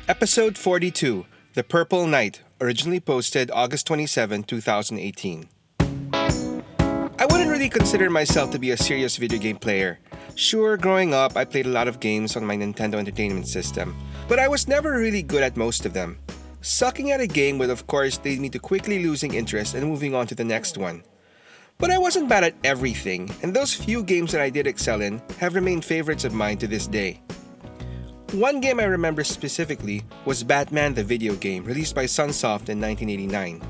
Episode 42, The Purple Knight, originally posted August 27, 2018. I wouldn't really consider myself to be a serious video game player. Sure, growing up, I played a lot of games on my Nintendo Entertainment System, but I was never really good at most of them. Sucking at a game would of course lead me to quickly losing interest and moving on to the next one. But I wasn't bad at everything, and those few games that I did excel in have remained favorites of mine to this day. One game I remember specifically was Batman the video game, released by Sunsoft in 1989.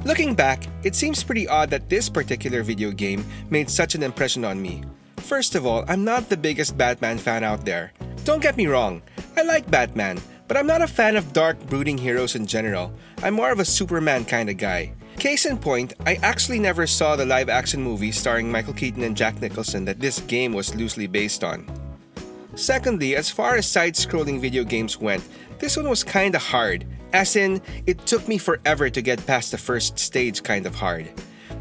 Looking back, it seems pretty odd that this particular video game made such an impression on me. First of all, I'm not the biggest Batman fan out there. Don't get me wrong, I like Batman, but I'm not a fan of dark, brooding heroes in general. I'm more of a Superman kind of guy. Case in point, I actually never saw the live-action movie starring Michael Keaton and Jack Nicholson that this game was loosely based on. Secondly, as far as side-scrolling video games went, this one was kinda hard. As in, it took me forever to get past the first stage kind of hard.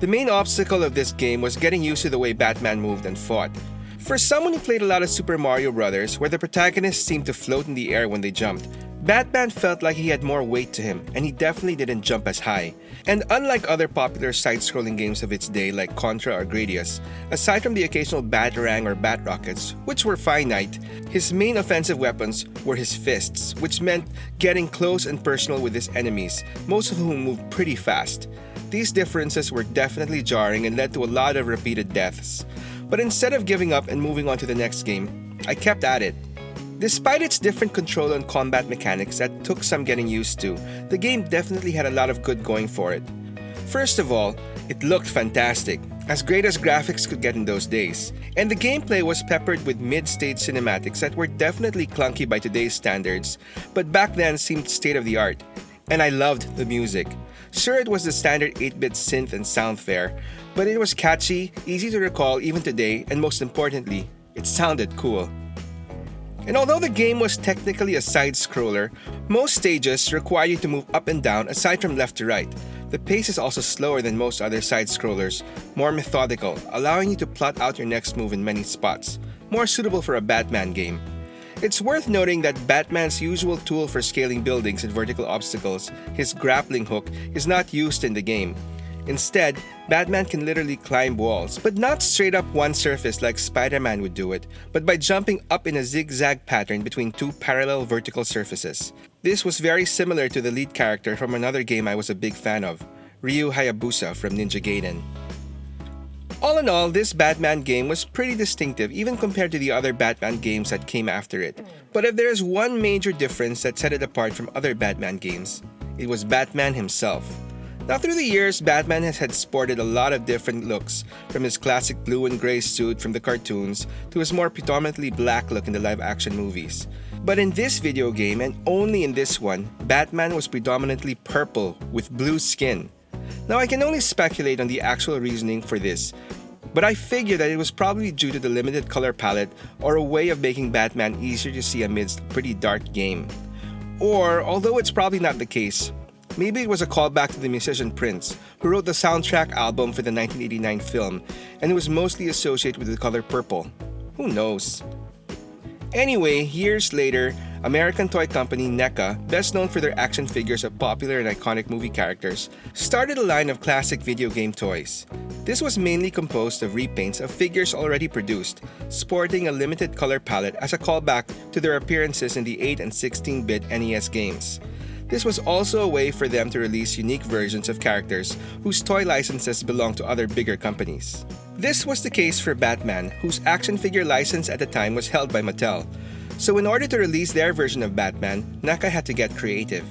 The main obstacle of this game was getting used to the way Batman moved and fought. For someone who played a lot of Super Mario Bros., where the protagonists seemed to float in the air when they jumped, Batman felt like he had more weight to him, and he definitely didn't jump as high. And unlike other popular side-scrolling games of its day like Contra or Gradius, aside from the occasional Batarang or Bat Rockets, which were finite, his main offensive weapons were his fists, which meant getting close and personal with his enemies, most of whom moved pretty fast. These differences were definitely jarring and led to a lot of repeated deaths. But instead of giving up and moving on to the next game, I kept at it. Despite its different control and combat mechanics that took some getting used to, the game definitely had a lot of good going for it. First of all, it looked fantastic, as great as graphics could get in those days, and the gameplay was peppered with mid-stage cinematics that were definitely clunky by today's standards, but back then seemed state-of-the-art. And I loved the music. Sure, it was the standard 8-bit synth and sound fare, but it was catchy, easy to recall even today, and most importantly, it sounded cool. And although the game was technically a side-scroller, most stages require you to move up and down aside from left to right. The pace is also slower than most other side-scrollers, more methodical, allowing you to plot out your next move in many spots, more suitable for a Batman game. It's worth noting that Batman's usual tool for scaling buildings and vertical obstacles, his grappling hook, is not used in the game. Instead, Batman can literally climb walls, but not straight up one surface like Spider-Man would do it, but by jumping up in a zigzag pattern between two parallel vertical surfaces. This was very similar to the lead character from another game I was a big fan of, Ryu Hayabusa from Ninja Gaiden. All in all, this Batman game was pretty distinctive even compared to the other Batman games that came after it. But if there is one major difference that set it apart from other Batman games, it was Batman himself. Now through the years, Batman has had sported a lot of different looks, from his classic blue and gray suit from the cartoons to his more predominantly black look in the live-action movies. But in this video game, and only in this one, Batman was predominantly purple with blue skin. Now I can only speculate on the actual reasoning for this, but I figure that it was probably due to the limited color palette or a way of making Batman easier to see amidst a pretty dark game. Or, although it's probably not the case, maybe it was a callback to the musician Prince, who wrote the soundtrack album for the 1989 film, and it was mostly associated with the color purple. Who knows? Anyway, years later, American toy company NECA, best known for their action figures of popular and iconic movie characters, started a line of classic video game toys. This was mainly composed of repaints of figures already produced, sporting a limited color palette as a callback to their appearances in the 8 and 16-bit NES games. This was also a way for them to release unique versions of characters whose toy licenses belonged to other bigger companies. This was the case for Batman, whose action figure license at the time was held by Mattel. So in order to release their version of Batman, NECA had to get creative.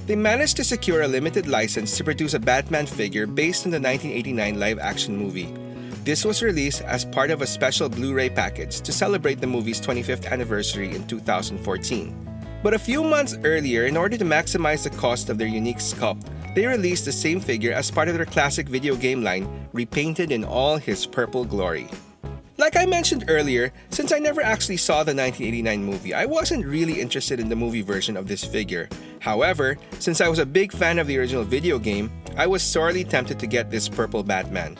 They managed to secure a limited license to produce a Batman figure based on the 1989 live-action movie. This was released as part of a special Blu-ray package to celebrate the movie's 25th anniversary in 2014. But a few months earlier, in order to maximize the cost of their unique sculpt, they released the same figure as part of their classic video game line, repainted in all his purple glory. Like I mentioned earlier, since I never actually saw the 1989 movie, I wasn't really interested in the movie version of this figure. However, since I was a big fan of the original video game, I was sorely tempted to get this purple Batman.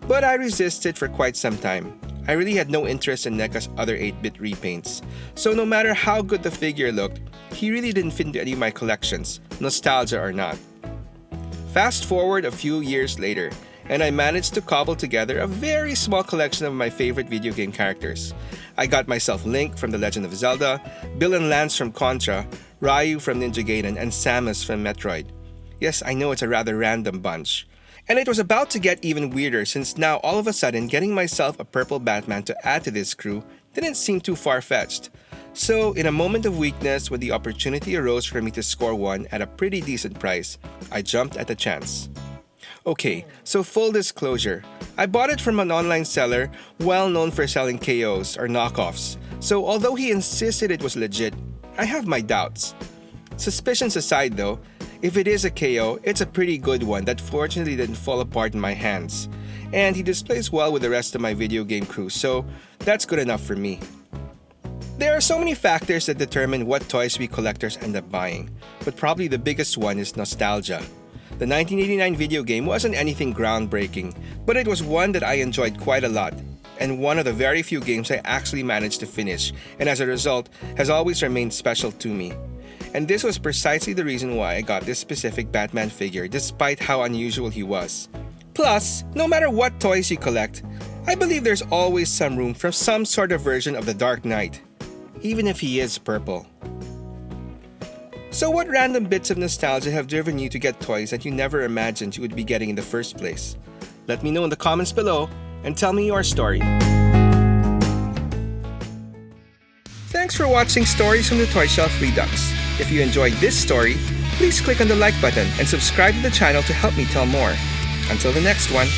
But I resisted for quite some time. I really had no interest in NECA's other 8-bit repaints, so no matter how good the figure looked, he really didn't fit into any of my collections, nostalgia or not. Fast forward a few years later, and I managed to cobble together a very small collection of my favorite video game characters. I got myself Link from The Legend of Zelda, Bill and Lance from Contra, Ryu from Ninja Gaiden, and Samus from Metroid. Yes, I know it's a rather random bunch. And it was about to get even weirder since now all of a sudden getting myself a purple Batman to add to this crew didn't seem too far-fetched. So, in a moment of weakness when the opportunity arose for me to score one at a pretty decent price, I jumped at the chance. Okay, so full disclosure, I bought it from an online seller well known for selling KOs or knockoffs, so although he insisted it was legit, I have my doubts. Suspicions aside though, if it is a KO, it's a pretty good one that fortunately didn't fall apart in my hands. And he displays well with the rest of my video game crew, so that's good enough for me. There are so many factors that determine what toys we collectors end up buying, but probably the biggest one is nostalgia. The 1989 video game wasn't anything groundbreaking, but it was one that I enjoyed quite a lot, and one of the very few games I actually managed to finish, and as a result, has always remained special to me. And this was precisely the reason why I got this specific Batman figure despite how unusual he was. Plus, no matter what toys you collect, I believe there's always some room for some sort of version of the Dark Knight, even if he is purple. So what random bits of nostalgia have driven you to get toys that you never imagined you would be getting in the first place? Let me know in the comments below and tell me your story. Thanks for watching Stories from the Toy Shelf Redux. If you enjoyed this story, please click on the like button and subscribe to the channel to help me tell more. Until the next one.